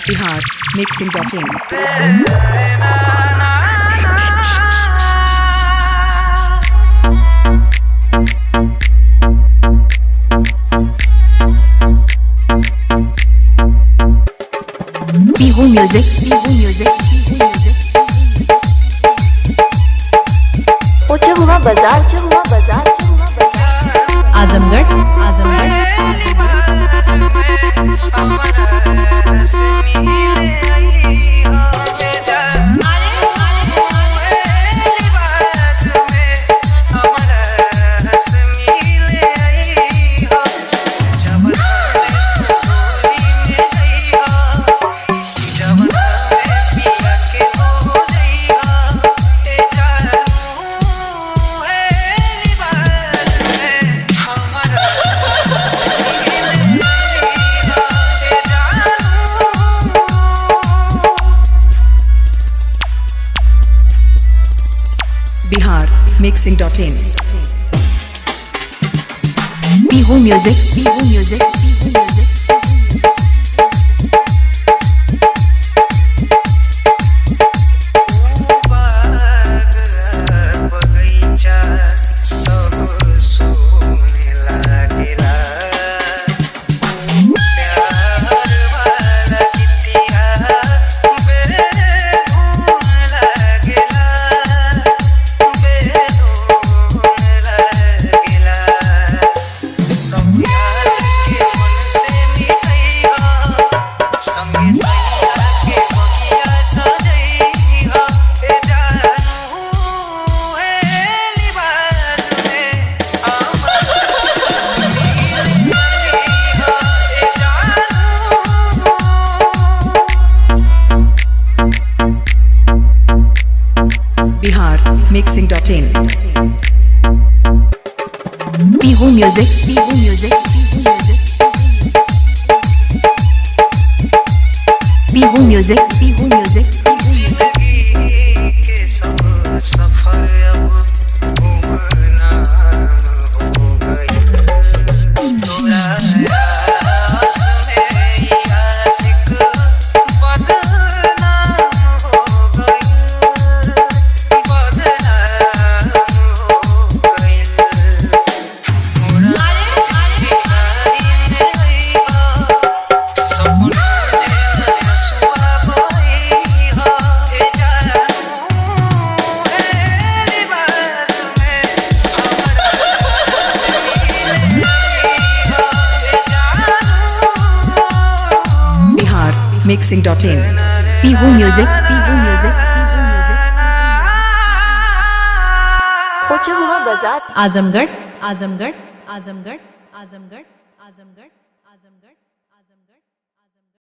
Bihar mixing.in। Bihu Music, Bihu Music, Bihu Music। ऊंचा हुआ बाजार, ऊंचा हुआ बाजार, ऊंचा हुआ बाजार। Azamgarh, Azamgarh. Bihar mixing.in। Bihu Music, Bihu Music, Bihu Music। Bihar mixing.in। Bihu Music, Bihu Music, Bihu Music। Bihu Music, Bihu Music। mixing.in। Bihu Music, Bihu Music, Bihu Music। ऊंचा हुआ बाजार। आजमगढ़, आजमगढ़, आजमगढ़, आजमगढ़, आजमगढ़।